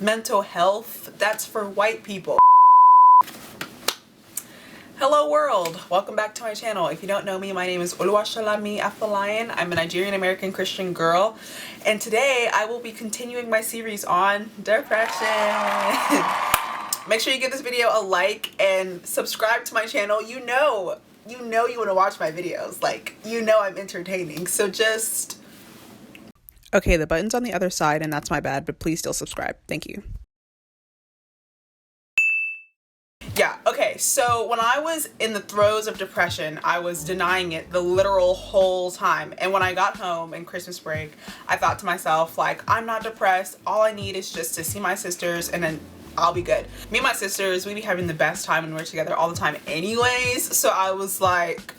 Mental health, that's for white people. Hello world, welcome back to my channel. If you don't know me, my name is Oluwasolami Afolayan. I'm a Nigerian American Christian girl, and today I will be continuing my series on depression. Make sure you give this video a like and subscribe to my channel. You know you want to watch my videos. Like, I'm entertaining, so just... Okay, the button's on the other side, and that's my bad, but please still subscribe. Thank you. Yeah, okay, so when I was in the throes of depression, I was denying it the literal whole time. And when I got home in Christmas break, I thought to myself, like, I'm not depressed. All I need is just to see my sisters, and then I'll be good. Me and my sisters, we be having the best time when we're together all the time anyways. So I was like,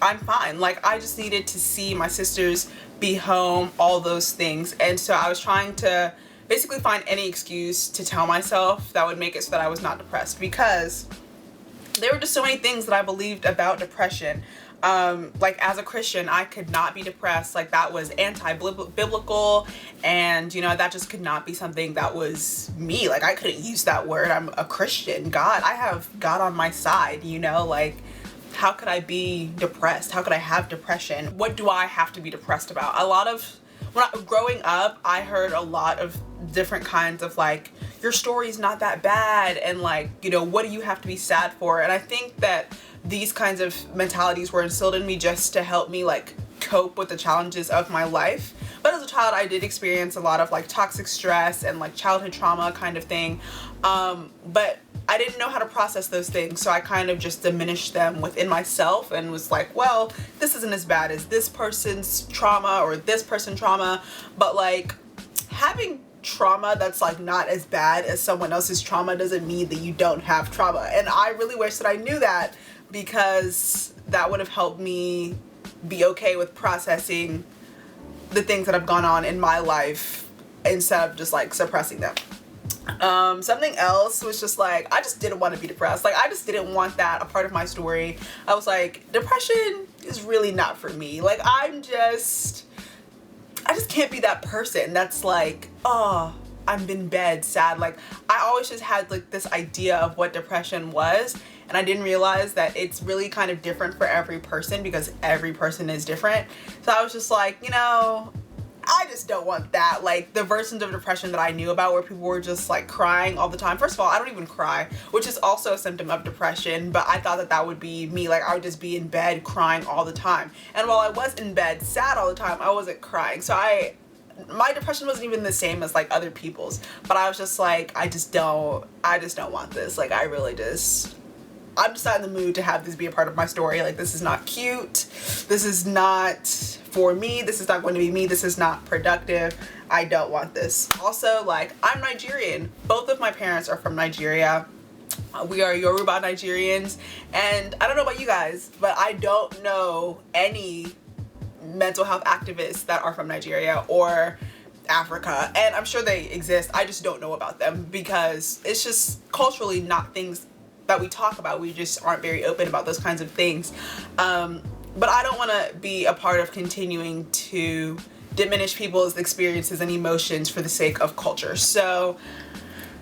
I'm fine. Like, I just needed to see my sisters, be home, all those things. And so I was trying to basically find any excuse to tell myself that would make it so that I was not depressed, because there were just so many things that I believed about depression. Like, as a Christian, I could not be depressed. Like, that was anti-biblical, and that just could not be something that was me. Like, I couldn't use that word. I'm a Christian. I have God on my side, like, how could I be depressed? How could I have depression? What do I have to be depressed about? Growing up, I heard a lot of different kinds of, like, your story's not that bad, and like, what do you have to be sad for? And I think that these kinds of mentalities were instilled in me just to help me, like, cope with the challenges of my life. But as a child, I did experience a lot of, like, toxic stress and, like, childhood trauma kind of thing. But I didn't know how to process those things, so I kind of just diminished them within myself and was like, well, this isn't as bad as this person's trauma or this person's trauma. But, like, having trauma that's, like, not as bad as someone else's trauma doesn't mean that you don't have trauma. And I really wish that I knew that, because that would have helped me be okay with processing the things that have gone on in my life instead of just, like, suppressing them. Something else was just, like, I just didn't want to be depressed. Like, I just didn't want that a part of my story. I was like, depression is really not for me. Like, I just can't be that person that's like, oh, I'm in bed sad. Like, I always just had, like, this idea of what depression was, and I didn't realize that it's really kind of different for every person, because every person is different. So I was just like, I just don't want that. Like, the versions of depression that I knew about where people were just, like, crying all the time. First of all, I don't even cry, which is also a symptom of depression, but I thought that that would be me. Like, I would just be in bed crying all the time. And while I was in bed sad all the time, I wasn't crying. So my depression wasn't even the same as, like, other people's. But I was just like, I just don't want this. Like, I'm just not in the mood to have this be a part of my story. Like, this is not cute. This is not for me. This is not going to be me. This is not productive. I don't want this. Also, like, I'm Nigerian. Both of my parents are from Nigeria. We are Yoruba Nigerians. And I don't know about you guys, but I don't know any mental health activists that are from Nigeria or Africa. And I'm sure they exist. I just don't know about them, because it's just culturally not things that we talk about. We just aren't very open about those kinds of things. But I don't want to be a part of continuing to diminish people's experiences and emotions for the sake of culture. So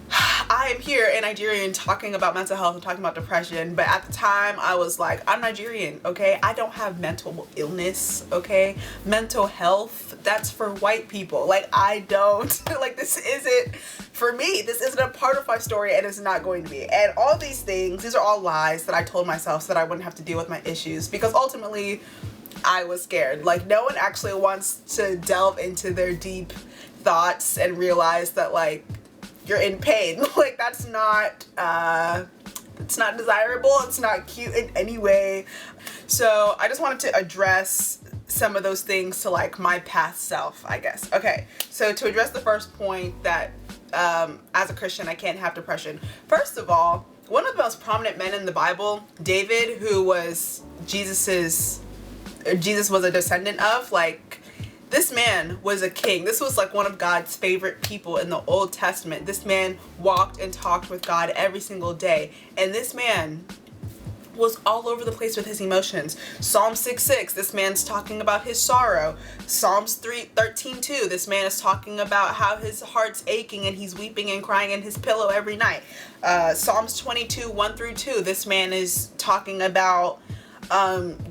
I am here in Nigeria talking about mental health and talking about depression, but at the time I was like, I'm Nigerian, okay? I don't have mental illness, okay? Mental health, that's for white people. Like, I don't, like, this isn't for me. This isn't a part of my story, and it's not going to be. And all these things, these are all lies that I told myself so that I wouldn't have to deal with my issues, because ultimately I was scared. Like, no one actually wants to delve into their deep thoughts and realize that, like, you're in pain. Like, that's not, it's not desirable. It's not cute in any way. So I just wanted to address some of those things to, like, my past self, I guess. Okay, so to address the first point that as a Christian, I can't have depression. First of all, one of the most prominent men in the Bible, David, who was Jesus was a descendant of, like, this man was a king. This was, like, one of God's favorite people in the Old Testament. This man walked and talked with God every single day. And this man was all over the place with his emotions. Psalm 6:6, this man's talking about his sorrow. Psalms 13:2, this man is talking about how his heart's aching and he's weeping and crying in his pillow every night. Psalms 22:1-2, this man is talking about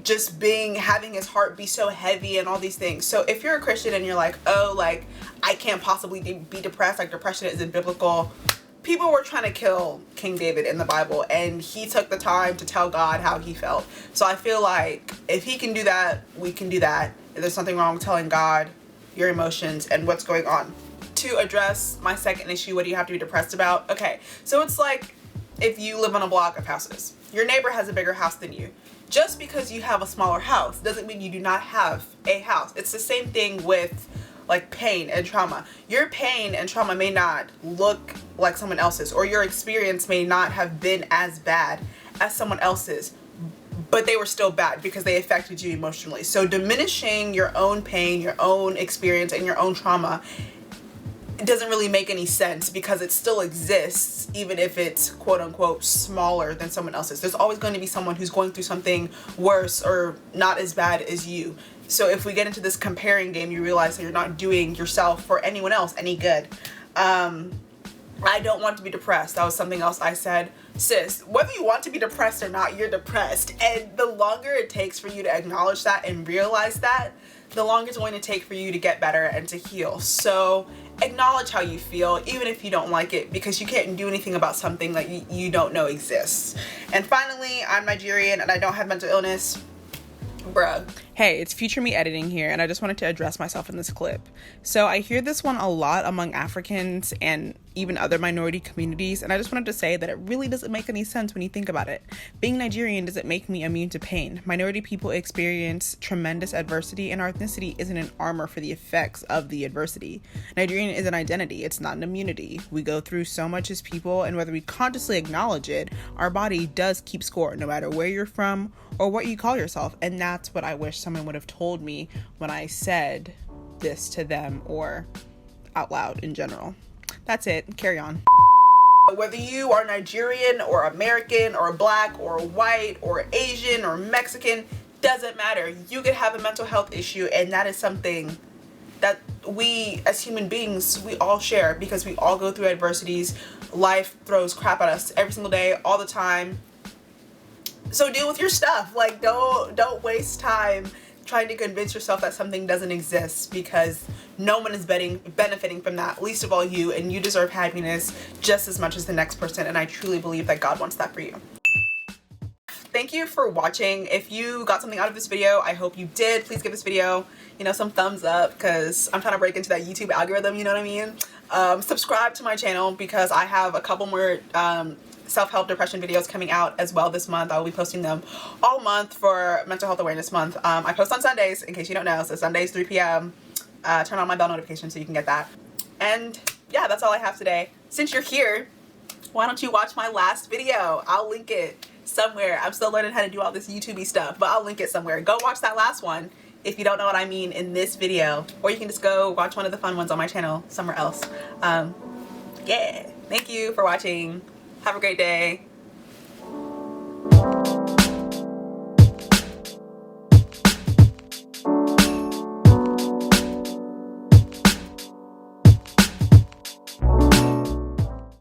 just having his heart be so heavy and all these things. So if you're a Christian and you're like, oh, like, I can't possibly be depressed, like depression isn't biblical. People were trying to kill King David in the Bible, and he took the time to tell God how he felt. So I feel like if he can do that, we can do that. If there's something wrong with telling God your emotions and what's going on. To address my second issue, what do you have to be depressed about? Okay, so it's like if you live on a block of houses. Your neighbor has a bigger house than you. Just because you have a smaller house doesn't mean you do not have a house. It's the same thing with like pain and trauma. Your pain and trauma may not look like someone else's, or your experience may not have been as bad as someone else's, but they were still bad because they affected you emotionally. So diminishing your own pain, your own experience, and your own trauma, it doesn't really make any sense because it still exists, even if it's quote unquote smaller than someone else's. There's always going to be someone who's going through something worse or not as bad as you. So if we get into this comparing game, you realize that you're not doing yourself or anyone else any good. I don't want to be depressed. That was something else I said. Sis, whether you want to be depressed or not, you're depressed. And the longer it takes for you to acknowledge that and realize that, the longer it's going to take for you to get better and to heal. So acknowledge how you feel, even if you don't like it, because you can't do anything about something that you don't know exists. And finally, I'm Nigerian and I don't have mental illness. Bruh. Hey, it's Future Me Editing here, and I just wanted to address myself in this clip. So I hear this one a lot among Africans and even other minority communities, and I just wanted to say that it really doesn't make any sense when you think about it. Being Nigerian doesn't make me immune to pain. Minority people experience tremendous adversity, and our ethnicity isn't an armor for the effects of the adversity. Nigerian is an identity, it's not an immunity. We go through so much as people, and whether we consciously acknowledge it, our body does keep score no matter where you're from or what you call yourself, and that's what I wish someone would have told me when I said this to them or out loud in general. That's it. Carry on. Whether you are Nigerian or American or black or white or Asian or Mexican, doesn't matter. You could have a mental health issue, and that is something that we as human beings, we all share because we all go through adversities. Life throws crap at us every single day, all the time. So deal with your stuff. Like, don't waste time trying to convince yourself that something doesn't exist, because no one is benefiting from that, least of all you, and you deserve happiness just as much as the next person, and I truly believe that God wants that for you. Thank you for watching. If you got something out of this video, I hope you did. Please give this video, some thumbs up, because I'm trying to break into that YouTube algorithm, you know what I mean? Subscribe to my channel because I have a couple more self-help depression videos coming out as well this month. I will be posting them all month for Mental Health Awareness Month. I post on Sundays, in case you don't know, so Sundays 3 p.m. Turn on my bell notification so you can get that. And yeah, that's all I have today. Since you're here, why don't you watch my last video? I'll link it somewhere. I'm still learning how to do all this YouTube-y stuff, but I'll link it somewhere. Go watch that last one if you don't know what I mean in this video, or you can just go watch one of the fun ones on my channel somewhere else. Yeah, thank you for watching. Have a great day.